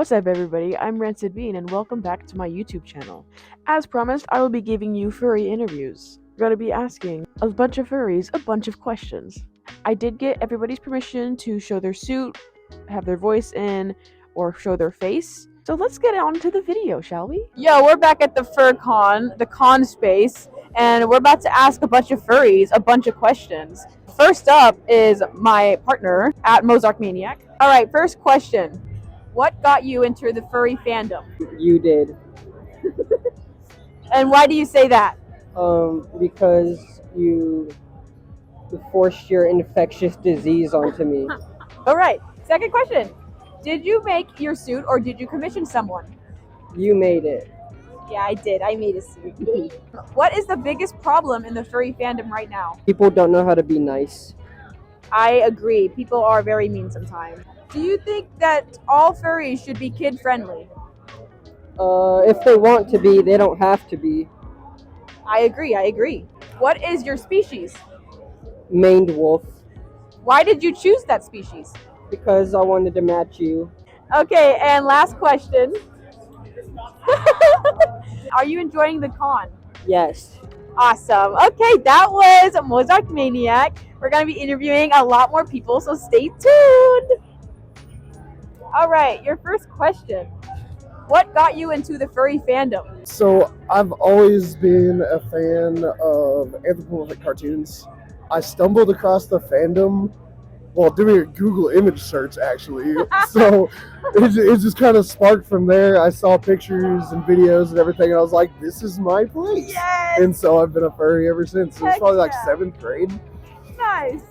What's up everybody, I'm Rancid Bean and welcome back to my YouTube channel. As promised, I will be giving you furry interviews. We're going to be asking a bunch of furries a bunch of questions. I did get everybody's permission to show their suit, have their voice in, or show their face. So let's get on to the video, shall we? Yo, we're back at the fur con, the con space, and we're about to ask a bunch of furries a bunch of questions. First up is my partner at Mozart Maniac. Alright, first question. What got you into the furry fandom? You did. And why do you say that? Because you forced your infectious disease onto me. All right. Second question. Did you make your suit or did you commission someone? You made it. Yeah, I did. I made a suit. What is the biggest problem in the furry fandom right now? People don't know how to be nice. I agree. People are very mean sometimes. Do you think that all furries should be kid-friendly? If they want to be, they don't have to be. I agree. What is your species? Maned wolf. Why did you choose that species? Because I wanted to match you. Okay, and last question. Are you enjoying the con? Yes. Awesome. Okay, that was Mozart Maniac. We're going to be interviewing a lot more people, so stay tuned. All right, your first question. What got you into the furry fandom? So I've always been a fan of anthropomorphic cartoons. I stumbled across the fandom while doing a Google image search, actually. So it just kind of sparked from there. I saw pictures and videos and everything, and I was like, this is my place. Yes! And so I've been a furry ever since. It was Heck probably like yeah. 7th grade. Nice.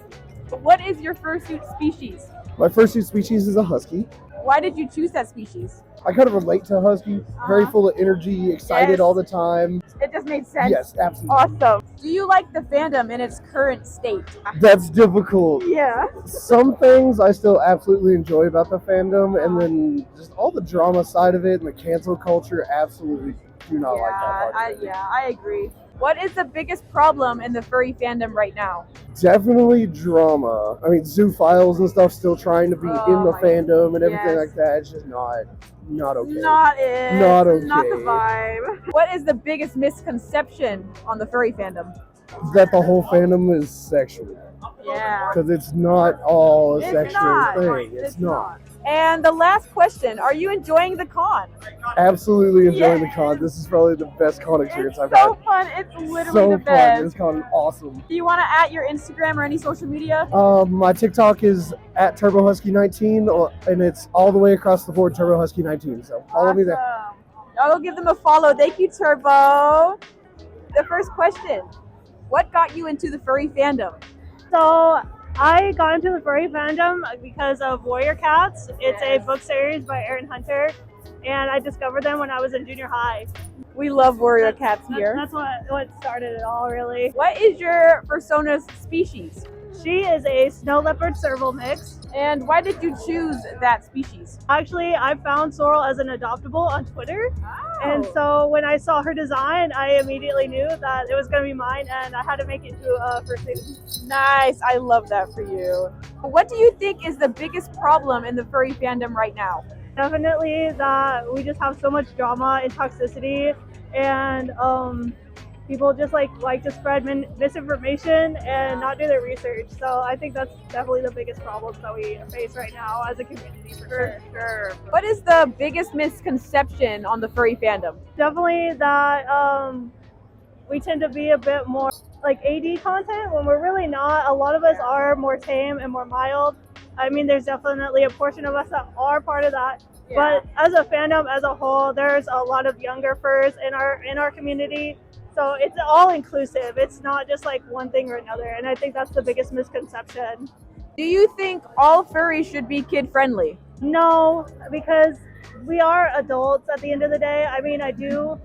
What is your fursuit species? My fursuit species is a husky. Why did you choose that species? I kind of relate to a husky. Very full of energy, excited Yes. all the time. It just made sense. Yes, absolutely. Awesome. Do you like the fandom in its current state? That's difficult. Yeah. Some things I still absolutely enjoy about the fandom, and then just all the drama side of it and the cancel culture, absolutely do not like that part of it. I agree. What is the biggest problem in the furry fandom right now? Definitely drama. I mean, zoophiles and stuff still trying to be in the fandom and everything like that. It's just not okay. Not it. Not okay. Not the vibe. What is the biggest misconception on the furry fandom? That the whole fandom is sexual. Yeah. Because it's not all a It's sexual not. thing. It's not. And the last question, are you enjoying the con? Absolutely enjoying the Yes. con. This is probably the best con experience It's I've so had. fun. It's literally So the fun. best. It's con awesome. Do you want to add your Instagram or any social media? My TikTok is at Turbo Husky 19, and it's all the way across the board Turbo Husky 19. So follow me there. I will give them a follow. Thank you, Turbo. The first question, what got you into the furry fandom? So I got into the furry fandom because of Warrior Cats. It's a book series by Aaron Hunter, and I discovered them when I was in junior high. We love warrior cats here. That's what started it all, really. What is your Fursona's species? She is a snow leopard serval mix. And why did you choose that species? Actually, I found Sorrel as an adoptable on Twitter. Oh. And so when I saw her design, I immediately knew that it was going to be mine, and I had to make it into a fursuit. Nice. I love that for you. What do you think is the biggest problem in the furry fandom right now? Definitely that we just have so much drama and toxicity, and people just like to spread misinformation and not do their research. So I think that's definitely the biggest problem that we face right now as a community, for sure. What is the biggest misconception on the furry fandom? Definitely that we tend to be a bit more like AD content when we're really not. A lot of us are more tame and more mild. I mean, there's definitely a portion of us that are part of that. But as a fandom as a whole, there's a lot of younger furs in our community. So it's all inclusive. It's not just like one thing or another. And I think that's the biggest misconception. Do you think all furries should be kid-friendly? No, because we are adults at the end of the day. I mean, I do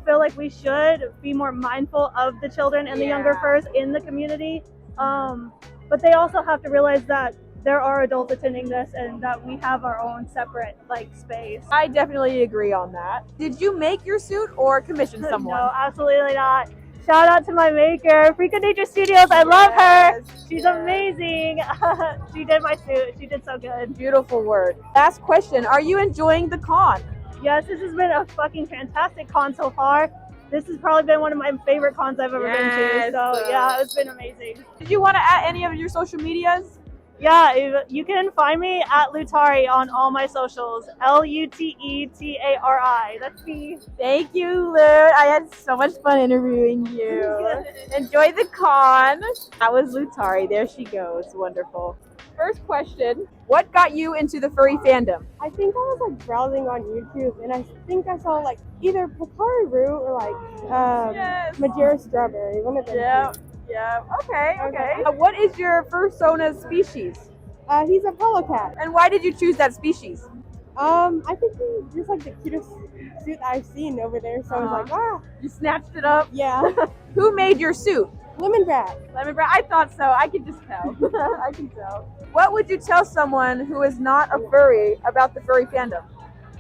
feel like we should be more mindful of the children and the younger furs in the community. But they also have to realize that there are adults attending this and that we have our own separate space. I definitely agree on that. Did you make your suit or commission someone? No, absolutely not. Shout out to my maker, Freak of Nature Studios. I love her. She's amazing. She did my suit. She did so good. Beautiful work. Last question. Are you enjoying the con? Yes, this has been a fucking fantastic con so far. This has probably been one of my favorite cons I've ever been to. So yeah, it's been amazing. Did you want to add any of your social medias? Yeah, you can find me at Lutari on all my socials. Luteri. That's me. Thank you, Lut. I had so much fun interviewing you. Enjoy the con. That was Lutari. There she goes. Wonderful. First question. What got you into the furry fandom? I think I was like browsing on YouTube and I think I saw like either Pocari Root or like Madeira Strawberry. One of them. Yeah. Okay. What is your fursona species? He's a polo cat. And why did you choose that species? I think he's just like the cutest suit I've seen over there. So I was like, You snatched it up? Yeah. Who made your suit? Lemon Brat. I thought so. I can just tell. I can tell. What would you tell someone who is not a furry about the furry fandom?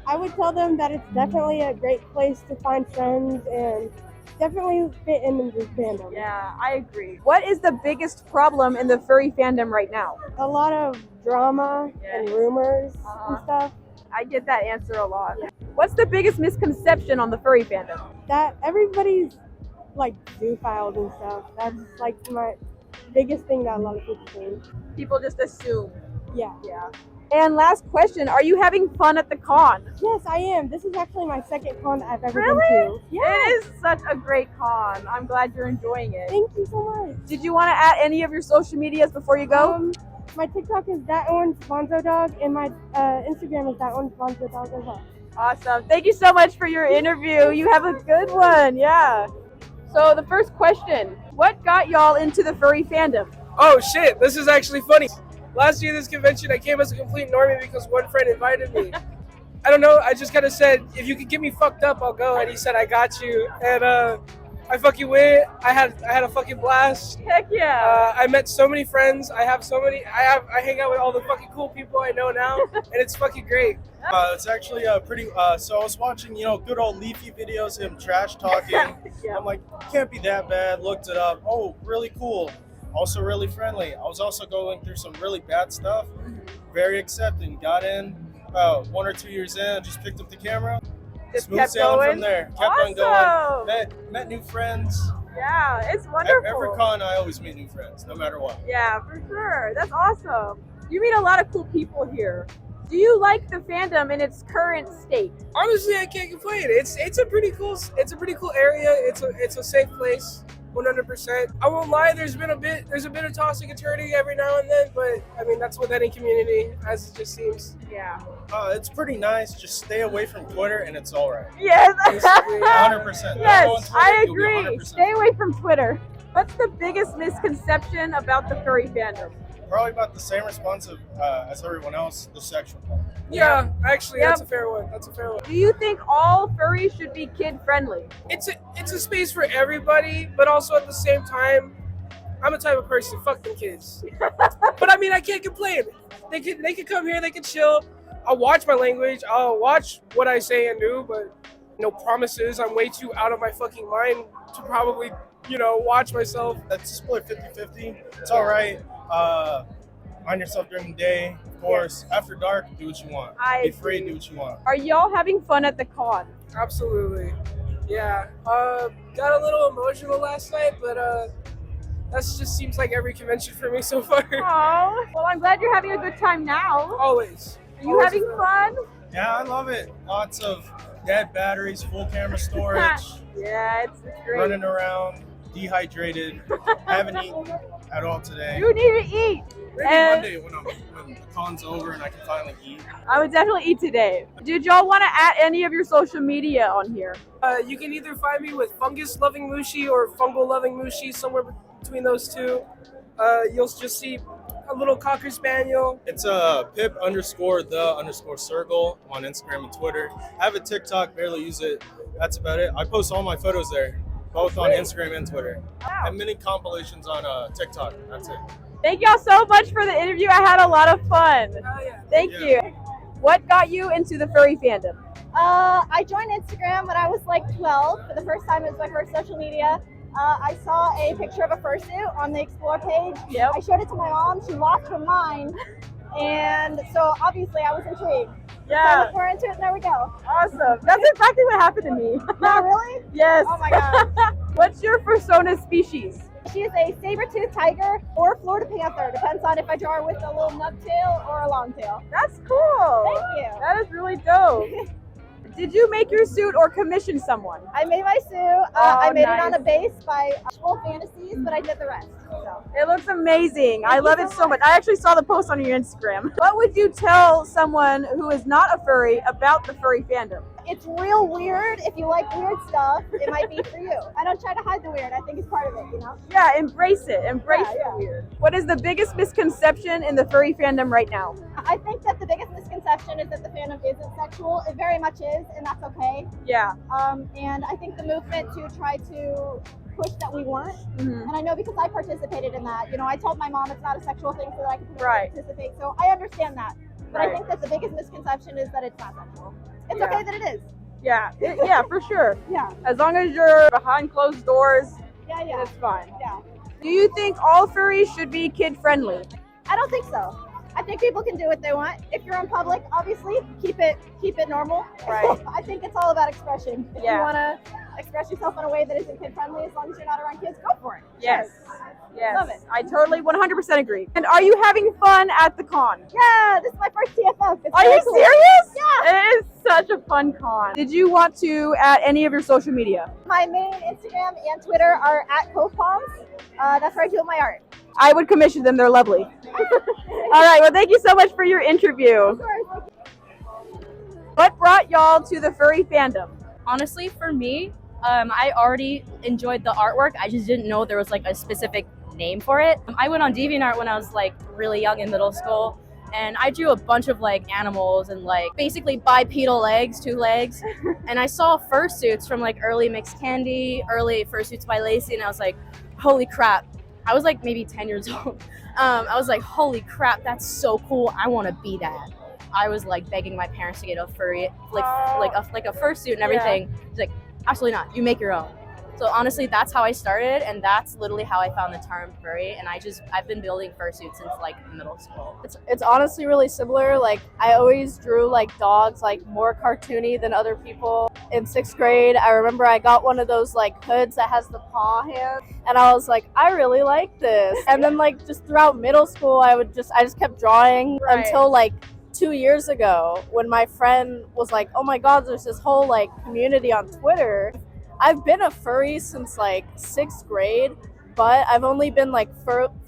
I would tell them that it's definitely a great place to find friends and definitely fit in the fandom. Yeah, I agree. What is the biggest problem in the furry fandom right now? A lot of drama and rumors and stuff. I get that answer a lot. What's the biggest misconception on the furry fandom? That everybody's like zoophiles and stuff. That's like my biggest thing that a lot of people think. People just assume. Yeah. And last question, are you having fun at the con? Yes, I am. This is actually my second con that I've ever Really? been to. Yeah. It is such a great con. I'm glad you're enjoying it. Thank you so much. Did you want to add any of your social medias before you go? My TikTok is that Orange Bonzo Dog and my Instagram is that Orange Bonzo Dog as well. Awesome. Thank you so much for your interview. You have a good one. Yeah. So the first question, what got y'all into the furry fandom? Oh shit, this is actually funny. Last year this convention I came as a complete normie because one friend invited me. I don't know, I just kind of said, if you could get me fucked up, I'll go. And he said, I got you. And I fucking went. I had a fucking blast. Heck yeah. I met so many friends. I hang out with all the fucking cool people I know now. And it's fucking great. It's actually pretty. So I was watching, good old Leafy videos, him trash talking. I'm like, can't be that bad. Looked it up. Oh, really cool. Also really friendly. I was also going through some really bad stuff. Very accepting. Got in. About 1 or 2 years in, just picked up the camera. Just Smooth kept sailing going. from there. Kept on going. Met new friends. Yeah, it's wonderful. Every con, I always meet new friends, no matter what. Yeah, for sure. That's awesome. You meet a lot of cool people here. Do you like the fandom in its current state? Honestly, I can't complain. It's a pretty cool area. It's a safe place. 100%. I won't lie. There's a bit of tossing and turning every now and then, but I mean that's with any community, as it just seems. Yeah. It's pretty nice. Just stay away from Twitter, and it's all right. Yes. 100%. Yes, I You'll be agree. 100%. Stay away from Twitter. What's the biggest misconception about the furry fandom? Probably about the same response as everyone else. The sexual part. Yeah, actually, Yep. that's a fair one. Do you think all furries should be kid friendly? It's a space for everybody, but also at the same time, I'm the type of person, fuck them kids. But I mean, I can't complain. They could come here, they could chill. I'll watch my language, I'll watch what I say and do, but no promises. I'm way too out of my fucking mind to probably, watch myself. That's split 50-50. It's all right. Mind yourself during the day. Of course, after dark, do what you want. Be free, do what you want. Are y'all having fun at the con? Absolutely. Yeah. Got a little emotional last night, but that just seems like every convention for me so far. Oh, well, I'm glad you're having a good time now. Always. Are you having fun? Yeah, I love it. Lots of dead batteries, full camera storage, Yeah, it's great. running around, dehydrated. Haven't eaten at all today. You need to eat. Maybe Monday when the con's over and I can finally eat. I would definitely eat today. Did y'all want to add any of your social media on here? You can either find me with Fungus Loving Mushi or Fungal Loving Mushi, somewhere between those two. You'll just see a little Cocker Spaniel. It's Pip_the_circle on Instagram and Twitter. I have a TikTok, barely use it. That's about it. I post all my photos there, both on Instagram and Twitter. Wow. And mini compilations on TikTok. That's it. Thank y'all so much for the interview. I had a lot of fun. Oh, yeah. Thank you. What got you into the furry fandom? I joined Instagram when I was like 12. For the first time, it was my first social media. I saw a picture of a fursuit on the Explore page. Yep. I showed it to my mom. She lost her mind. And so obviously I was intrigued. So I looked more into it and there we go. Awesome. That's exactly what happened to me. Oh, really? Yes. Oh my god. What's your persona species? She is a saber-toothed tiger or Florida panther. Depends on if I draw her with a little nub tail or a long tail. That's cool. Thank you. That is really dope. Did you make your suit or commission someone? I made my suit. I made it on a base by Actual Fantasies, but I did the rest. So. It looks amazing. I Thank love you it so so much. I actually saw the post on your Instagram. What would you tell someone who is not a furry about the furry fandom? It's real weird. If you like weird stuff, it might be for you. I don't try to hide the weird. I think it's part of it, you know? Yeah, embrace it. Embrace Yeah. the weird. What is the biggest misconception in the furry fandom right now? I think that the biggest misconception is that the fandom isn't sexual. It very much is, and that's okay. Yeah. And I think the movement to try to push that we weren't, and I know because I participated in that. You know, I told my mom it's not a sexual thing so that I could participate. So I understand that. But I think that the biggest misconception is that it's not sexual. It's okay that it is. Yeah. Yeah, for sure. Yeah. As long as you're behind closed doors, Yeah. it's fine. Yeah. Do you think all furries should be kid friendly? I don't think so. I think people can do what they want. If you're in public, obviously, keep it normal. Right. I think it's all about expression. If Yeah. you want to express yourself in a way that isn't kid friendly, as long as you're not around kids, go for it. Yes. Sure. Yes. Love it. I totally 100% agree. And are you having fun at the con? Yeah, this is my first TFF. It's Are very you cool. serious? Yeah. It is such a fun con. Did you want to add any of your social media? My main Instagram and Twitter are at Copepods. That's where I do my art. I would commission them. They're lovely. All right. Well, thank you so much for your interview. Of course. What brought y'all to the furry fandom? Honestly, for me, I already enjoyed the artwork. I just didn't know there was like a specific name for it. I went on DeviantArt when I was like really young in middle school, and I drew a bunch of like animals and like basically bipedal legs, 2 legs. And I saw fursuits from like early Mixed Candy, early Fursuits by Lacey, and I was like, holy crap. I was like maybe 10 years old. I was like, holy crap, that's so cool. I want to be that. I was like begging my parents to get a furry, like a fursuit and everything. It's like, absolutely not. You make your own. So honestly, that's how I started, and that's literally how I found the term furry. And I've been building fursuits since like middle school. It's honestly really similar. Like I always drew like dogs, like more cartoony than other people. In 6th grade, I remember I got one of those like hoods that has the paw hand, and I was like, I really like this. And then like just throughout middle school, I just kept drawing until like 2 years ago when my friend was like, oh my god, there's this whole like community on Twitter. I've been a furry since like 6th grade, but I've only been like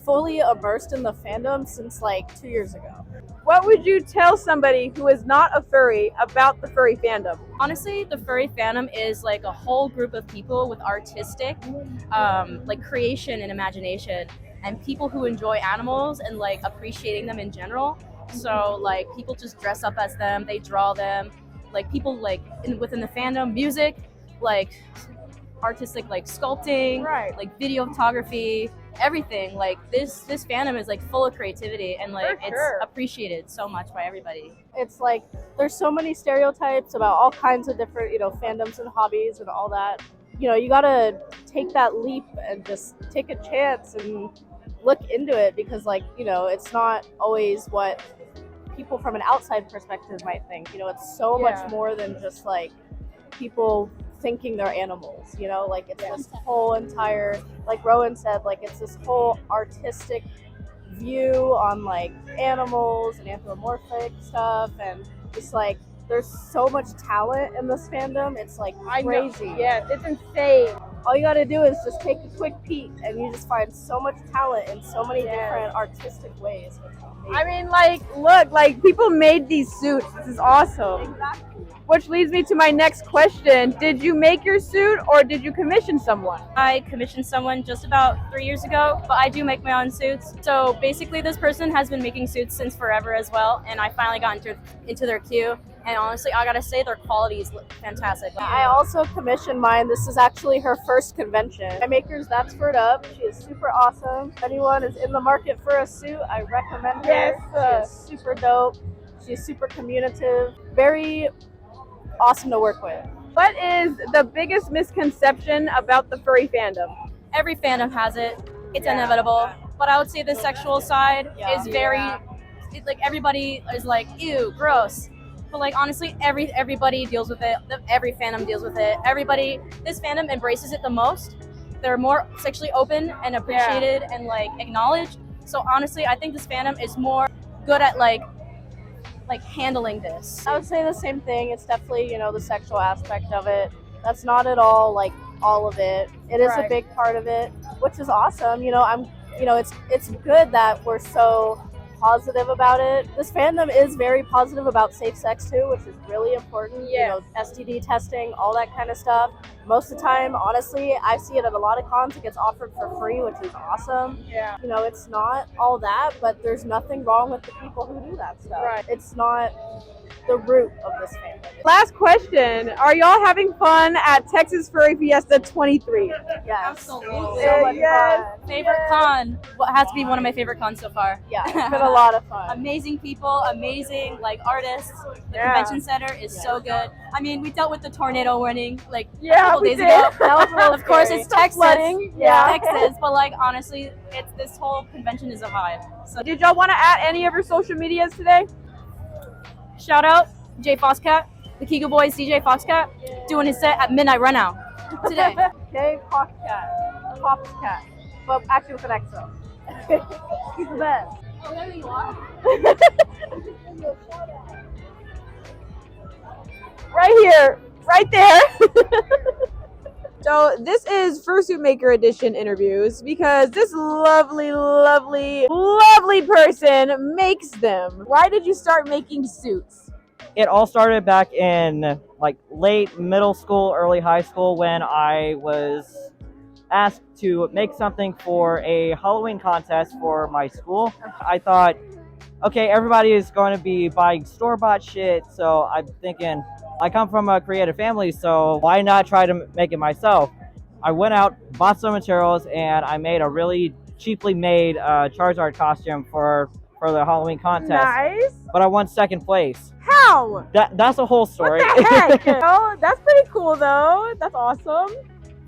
fully immersed in the fandom since like 2 years ago. What would you tell somebody who is not a furry about the furry fandom? Honestly, the furry fandom is like a whole group of people with artistic like creation and imagination, and people who enjoy animals and like appreciating them in general. So like people just dress up as them, they draw them, like people like within the fandom, music, like artistic like sculpting, like video photography, everything. Like this fandom is like full of creativity, and like it's appreciated so much by everybody. It's like there's so many stereotypes about all kinds of different, fandoms and hobbies and all that. You gotta take that leap and just take a chance and look into it, because like, it's not always what people from an outside perspective might think. It's so much more than just like people thinking they're animals, like it's this whole entire, like Rowan said, like it's this whole artistic view on like animals and anthropomorphic stuff, and it's like there's so much talent in this fandom. It's like crazy. Yes, it's insane. All you gotta do is just take a quick peek, and you just find so much talent in so many different artistic ways. I mean, like, look, like people made these suits. This is awesome. Exactly. Which leads me to my next question. Did you make your suit or did you commission someone? I commissioned someone just about 3 years ago, but I do make my own suits. So basically this person has been making suits since forever as well, and I finally got into their queue. And honestly, I gotta say their quality is fantastic. I also commissioned mine. This is actually her first convention. My maker's That's Furred Up. She is super awesome. If anyone is in the market for a suit, I recommend her. She is super dope. She's super communicative. Very awesome to work with. What is the biggest misconception about the furry fandom? every fandom has it. It's inevitable. But I would say the sexual side is very, like everybody is like, ew, gross. But like honestly, everybody deals with it. Every fandom deals with it. This fandom embraces it the most. They're more sexually open and appreciated and like acknowledged. So honestly, I think this fandom is more good at like handling this. I would say the same thing. It's definitely, you know, the sexual aspect of it. That's not at all like all of it. It is a big part of it, which is awesome. You know, it's good that we're so positive about it. This fandom is very positive about safe sex too, which is really important. You know, STD testing, all that kind of stuff. Most of the time, honestly, I see it at a lot of cons. It gets offered for free, which is awesome. Yeah. You know, it's not all that, but there's nothing wrong with the people who do that stuff. Right. It's not the root of this fandom. Last question. Are y'all having fun at Texas Furry Fiesta 23? Yes. Absolutely. So much fun. Favorite con? What has to be one of my favorite cons so far. Yeah, it's been a lot of fun. Amazing people, amazing like artists. The convention center is so good. I mean, we dealt with the tornado warning like a couple days ago. That was real Of course, scary. it's Texas. Flooding. Texas. But like honestly, it's this whole convention is a vibe. So Did y'all want to add any of your social medias today? shout out Jay Foxcat, the Kigo Boys DJ Foxcat, doing his set at Midnight Run Out today. Dave Popscat, but actually with an XO. He's the best. Oh, there you are. Right here, right there. So this is Fursuit Maker Edition interviews because this lovely, lovely, lovely person makes them. Why did you start making suits? It all started back in like late middle school, early high school when I was asked to make something for a Halloween contest for my school. I thought, okay, everybody is going to be buying store-bought shit, so I'm thinking, I come from a creative family, so why not try to make it myself? I went out, bought some materials, and I made a really cheaply made Charizard costume for the Halloween contest. Nice. But I won second place. How? That's a whole story. What the heck? Oh, that's pretty cool though. That's awesome.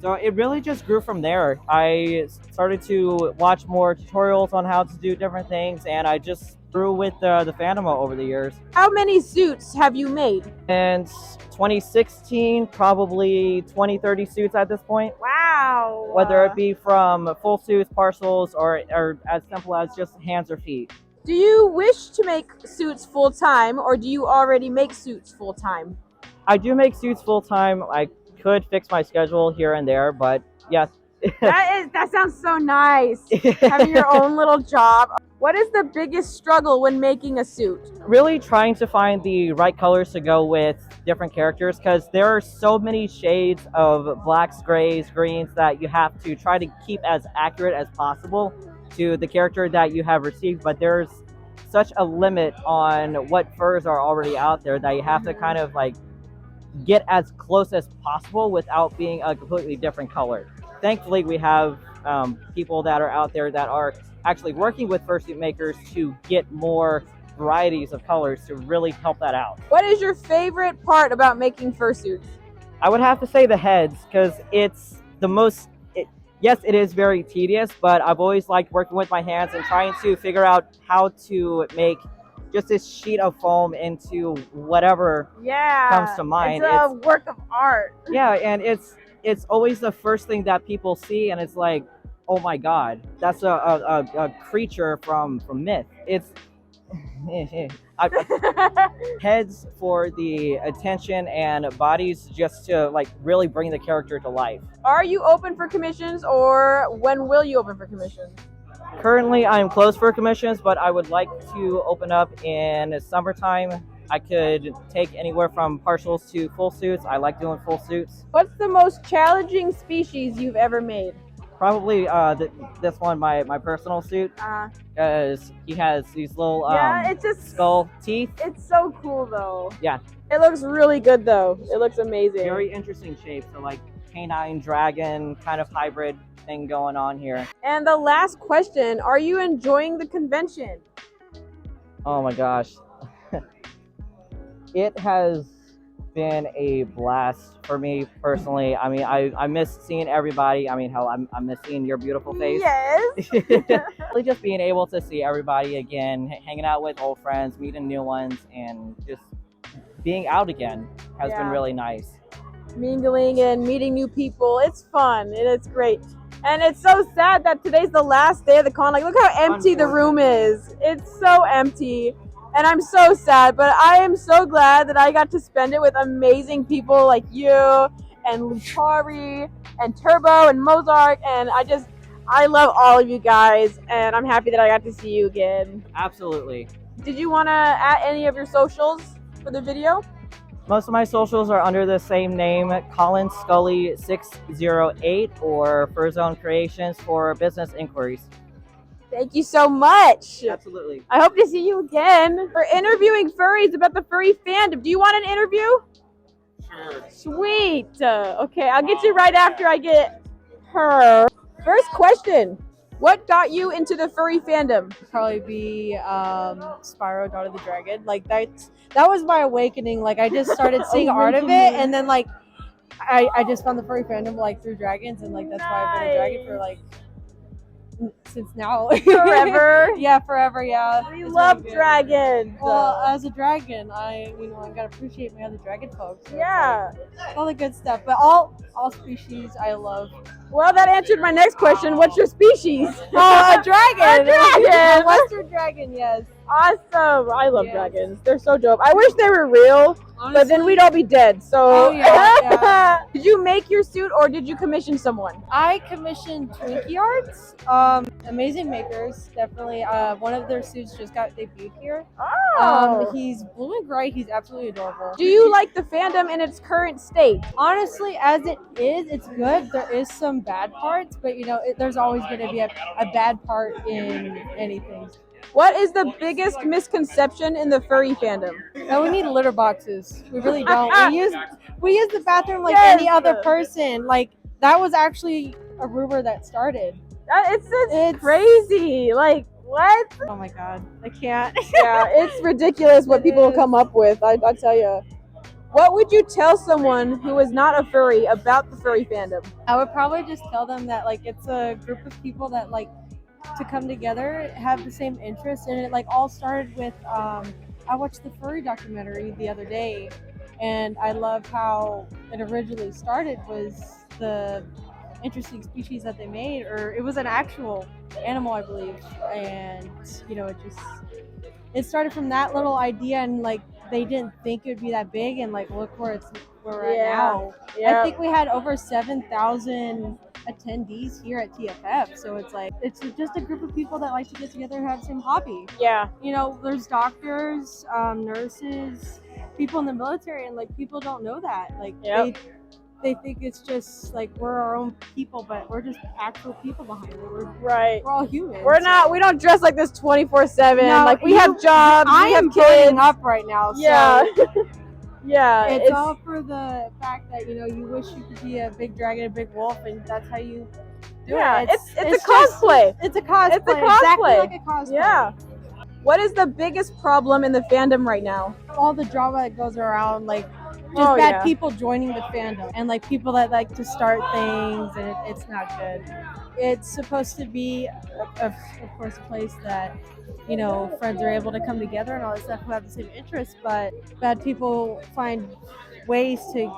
So it really just grew from there. I started to watch more tutorials on how to do different things, and I just grew with the fandom over the years. How many suits have you made? And 2016, probably 20-30 suits at this point. Wow. Whether it be from full suits, partials, or as simple as just hands or feet. Do you wish to make suits full time, or do you already make suits full time? I do make suits full time. I could fix my schedule here and there, but yes. That sounds so nice. Having your own little job. What is the biggest struggle when making a suit? Really trying to find the right colors to go with different characters, because there are so many shades of blacks, grays, greens that you have to try to keep as accurate as possible to the character that you have received, but there's such a limit on what furs are already out there that you have to kind of like get as close as possible without being a completely different color. Thankfully, we have people that are out there that are actually working with fursuit makers to get more varieties of colors to really help that out. What is your favorite part about making fursuits? I would have to say the heads, because it's the most, yes, it is very tedious, but I've always liked working with my hands and trying to figure out how to make just this sheet of foam into whatever comes to mind. It's a work of art. Yeah, and it's always the first thing that people see, and it's like, oh my god, that's a creature from myth. It's heads for the attention and bodies just to like really bring the character to life. Are you open for commissions, or when will you open for commissions? Currently, I'm closed for commissions, but I would like to open up in summertime. I could take anywhere from partials to full suits. I like doing full suits. What's the most challenging species you've ever made? Probably this one, my personal suit, because he has these little it's just skull teeth. It's so cool though. Yeah. It looks really good though. It looks amazing. Very interesting shape. So like canine dragon kind of hybrid thing going on here. And the last question, are you enjoying the convention? Oh my gosh. It has been a blast for me personally. I mean, I miss seeing everybody. I mean, hell, I miss seeing your beautiful face. Yes. Really just being able to see everybody again, hanging out with old friends, meeting new ones, and just being out again has been really nice. Mingling and meeting new people. It's fun and it's great. And it's so sad that today's the last day of the con. Like, look how empty the room is. It's so empty. And I'm so sad, but I am so glad that I got to spend it with amazing people like you and Lutari and Turbo and Mozart. And I love all of you guys. And I'm happy that I got to see you again. Absolutely. Did you want to add any of your socials for the video? Most of my socials are under the same name, Colin Scully 608 or Fur Zone Creations for business inquiries. Thank you so much. Absolutely. I hope to see you again. We're interviewing furries about the furry fandom. Do you want an interview? Sure. Sweet. Okay, I'll get you right after I get her. First question. What got you into the furry fandom? Probably be Spyro, Daughter of the Dragon. Like that was my awakening. Like I just started seeing art of it, and then like I just found the furry fandom like through dragons, and like that's why I've been a dragon for like since now. Forever? Yeah, forever. Yeah. We love dragons. Well, as a dragon, I gotta appreciate my other dragon folks. So yeah. like, all the good stuff, but all species I love. Well, that answered my next question. What's your species? Oh, a dragon. A dragon. A Western dragon, yes. Awesome. I love dragons. They're so dope. I wish they were real, Honestly, but then we'd all be dead. So, oh, yeah. Did you make your suit or did you commission someone? I commissioned Twinkie Arts. Amazing makers, definitely. One of their suits just got debuted here. Oh. He's blue and gray. He's absolutely adorable. Do you like the fandom in its current state? Honestly, as it is, it's good. There is some bad parts, but there's always going to be a bad part in anything. What is the biggest misconception in the furry fandom? No, we need litter boxes. We really don't. We use the bathroom like Yes. any other person. Like that was actually a rumor that started. It's crazy. Like, what? Oh my god, I can't. Yeah, it's ridiculous what people come up with. I tell you. What would you tell someone who is not a furry about the furry fandom? I would probably just tell them that like it's a group of people that like to come together, have the same interests, and it like all started with I watched the furry documentary the other day, and I love how it originally started was the interesting species that they made, or it was an actual animal, I believe, and it started from that little idea, and like they didn't think it would be that big, and like look where we're at now. Yeah. I think we had over 7,000 attendees here at TFF, so it's just a group of people that like to get together and have the same hobby. Yeah. There's doctors, nurses, people in the military, and like people don't know that. Like they think it's just like we're our own people, but we're just actual people behind it. We're all humans. We don't dress like this 24/7. No, like we have jobs, I we have am kids. burning up right now. Yeah. So yeah. it's all for the fact that you wish you could be a big dragon, a big wolf, and that's how you do it. It's a cosplay. It's a cosplay. It's a cosplay. Exactly like a cosplay. Yeah. What is the biggest problem in the fandom right now? All the drama that goes around, like just bad people joining the fandom, and like people that like to start things, and it's not good. It's supposed to be, of course, a place that friends are able to come together and all that stuff who have the same interests, but bad people find ways to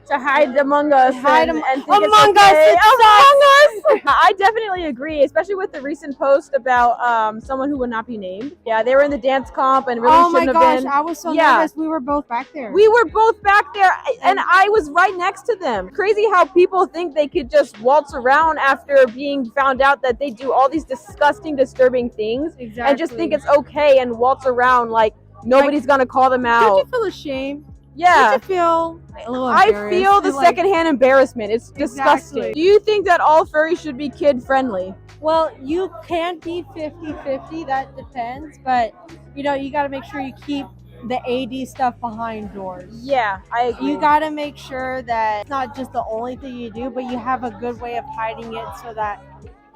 to hide among us. And think among it's okay. us. Among us. I definitely agree, especially with the recent post about someone who would not be named. Yeah, they were in the dance comp and really shouldn't have been. Oh my gosh, I was so nervous. We were both back there. We were both back there, and I was right next to them. Crazy how people think they could just waltz around after being found out that they do all these disgusting, disturbing things, and just think it's okay and waltz around like nobody's gonna call them out. Don't you feel ashamed? Yeah. Don't you feel a little I embarrassed? feel the secondhand embarrassment. It's disgusting. Exactly. Do you think that all furries should be kid friendly? Well, you can be 50-50, that depends, but you got to make sure you keep the AD stuff behind doors. Yeah, I agree. You got to make sure that it's not just the only thing you do, but you have a good way of hiding it so that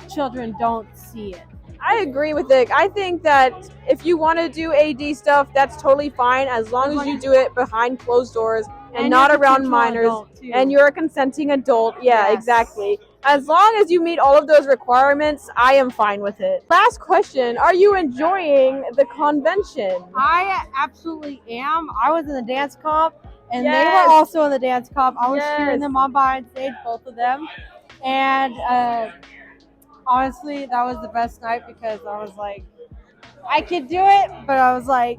children don't see it. I agree with it. I think that if you want to do AD stuff, that's totally fine as long as you do it behind closed doors and not you're a around consensual minors adult, too. and you're a consenting adult. Yeah, Yes. exactly. As long as you meet all of those requirements, I am fine with it. Last question, are you enjoying the convention? I absolutely am. I was in the dance comp, and they Yes. were also in the dance comp. I was Yes. cheering them on behind stage, both of them. And honestly, that was the best night because I was like, I could do it, but I was like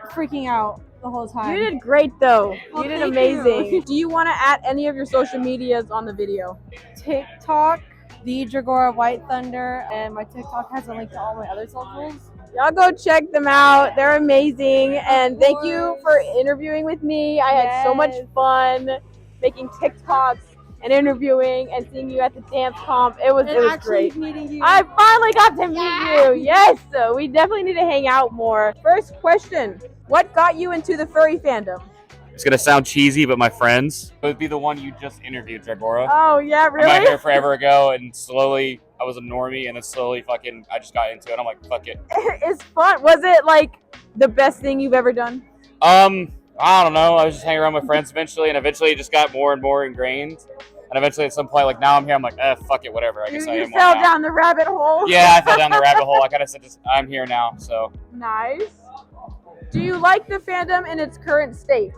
freaking out the whole time. You did great though. Well, You did thank amazing. you. Do you want to add any of your social medias on the video? TikTok, the Dragora White Thunder, and my TikTok has a link to all my other socials. Y'all go check them out. They're amazing. And thank you for interviewing with me. I had so much Yes. fun making TikToks and interviewing and seeing you at the dance comp. It was actually great. meeting you. I finally got to meet you. Yes, so we definitely need to hang out more. First question, what got you into the furry fandom? It's gonna sound cheesy, but my friends. It would be the one you just interviewed, Dragora. Oh yeah, I met really? her forever ago, and slowly I was a normie, and then slowly I just got into it. I'm like, fuck it. It's fun. Was it like the best thing you've ever done? I don't know. I was just hanging around with friends eventually, and eventually it just got more and more ingrained. And eventually at some point, like now I'm here, I'm like, fuck it, whatever. I guess I You am fell one now. down the rabbit hole. Yeah, I fell down the rabbit hole. I kind of said, I'm here now, so. Nice. Do you like the fandom in its current state?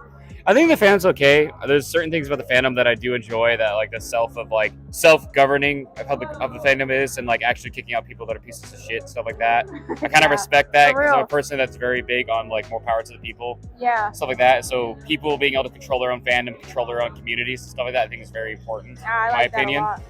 I think the fandom's okay. There's certain things about the fandom that I do enjoy, that like the self-governing of the fandom is, and like actually kicking out people that are pieces of shit and stuff like that. I kind of respect that for because I'm a real. person that's very big on like more power to the people, Yeah. stuff like that. So people being able to control their own fandom, control their own communities and stuff like that, I think is very important, I in like my that opinion. a lot.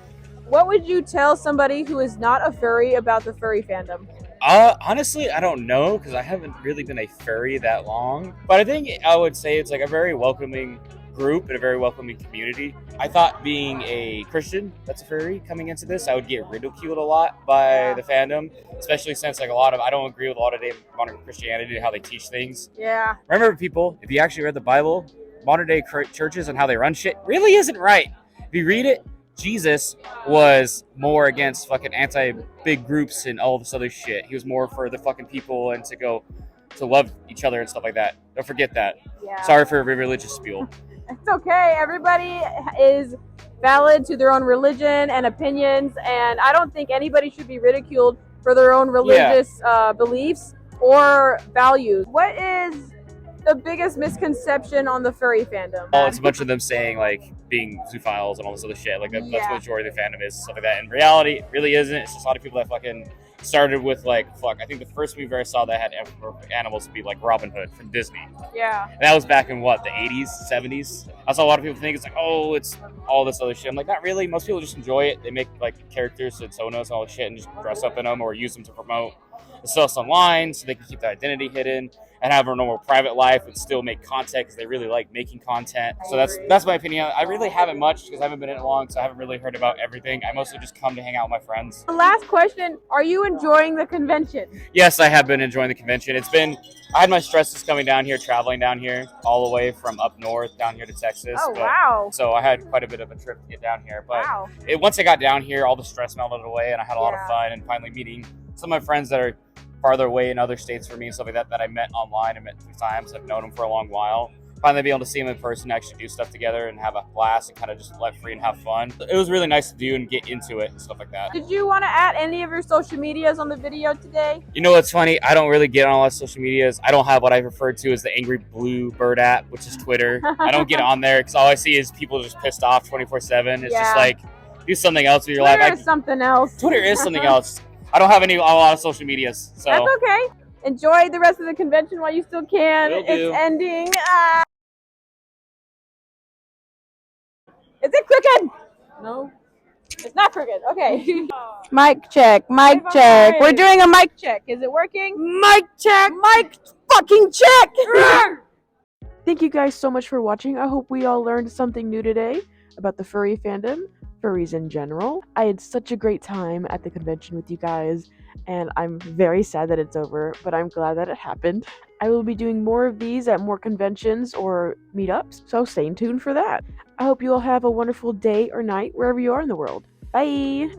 What would you tell somebody who is not a furry about the furry fandom? Honestly, I don't know because I haven't really been a furry that long. But I think I would say it's like a very welcoming group and a very welcoming community. I thought being a Christian that's a furry coming into this, I would get ridiculed a lot by the fandom, especially since like I don't agree with a lot of modern Christianity and how they teach things. Yeah. Remember, people, if you actually read the Bible, modern day churches and how they run shit really isn't right. If you read it, Jesus was more against fucking anti-big groups and all this other shit. He was more for the fucking people and to love each other and stuff like that. Don't forget that. Yeah. Sorry for every religious spiel. It's okay. Everybody is valid to their own religion and opinions, and I don't think anybody should be ridiculed for their own religious beliefs or values. What is the biggest misconception on the furry fandom? Oh, it's a bunch of them saying like being zoophiles and all this other shit. Like that's what the majority of the fandom is, stuff like that. In reality, it really isn't. It's just a lot of people that fucking started with like I think the first movie I saw that had animals would be like Robin Hood from Disney. Yeah. And that was back in what, the 80s, 70s? I saw a lot of people think it's like, oh, it's all this other shit. I'm like, not really. Most people just enjoy it. They make like characters and sonos and all this shit and just dress up in them or use them to promote and sell us online so they can keep their identity hidden and have a normal private life and still make content because they really like making content. So that's my opinion. I really haven't much because I haven't been in it long, so I haven't really heard about everything. I mostly just come to hang out with my friends. The last question, are you enjoying the convention? Yes, I have been enjoying the convention. I had my stresses coming down here, traveling down here, all the way from up north down here to Texas. Oh, wow. So I had quite a bit of a trip to get down here. But Wow. Once I got down here, all the stress melted away and I had a lot of fun and finally meeting some of my friends that are farther away in other states for me and stuff like that I met online and met 2 times. I've known them for a long while. Finally be able to see them in person, actually do stuff together and have a blast and kind of just let free and have fun. It was really nice to do and get into it and stuff like that. Did you want to add any of your social medias on the video today? You know what's funny? I don't really get on all the social medias. I don't have what I refer to as the Angry Blue Bird app, which is Twitter. I don't get on there because all I see is people just pissed off 24/7. It's just like, do something else with your life. Twitter is something else. Twitter is something else. I don't have a lot of social medias. So. That's okay. Enjoy the rest of the convention while you still can. Will do. It's ending. Is it crooked? No. It's not crooked. Okay. Mic check. Mic check. We're doing a mic check. Is it working? Mic check. Mic fucking check. Thank you guys so much for watching. I hope we all learned something new today about the furry fandom, furries in general. I had such a great time at the convention with you guys, and I'm very sad that it's over, but I'm glad that it happened. I will be doing more of these at more conventions or meetups, so stay tuned for that. I hope you all have a wonderful day or night wherever you are in the world. Bye!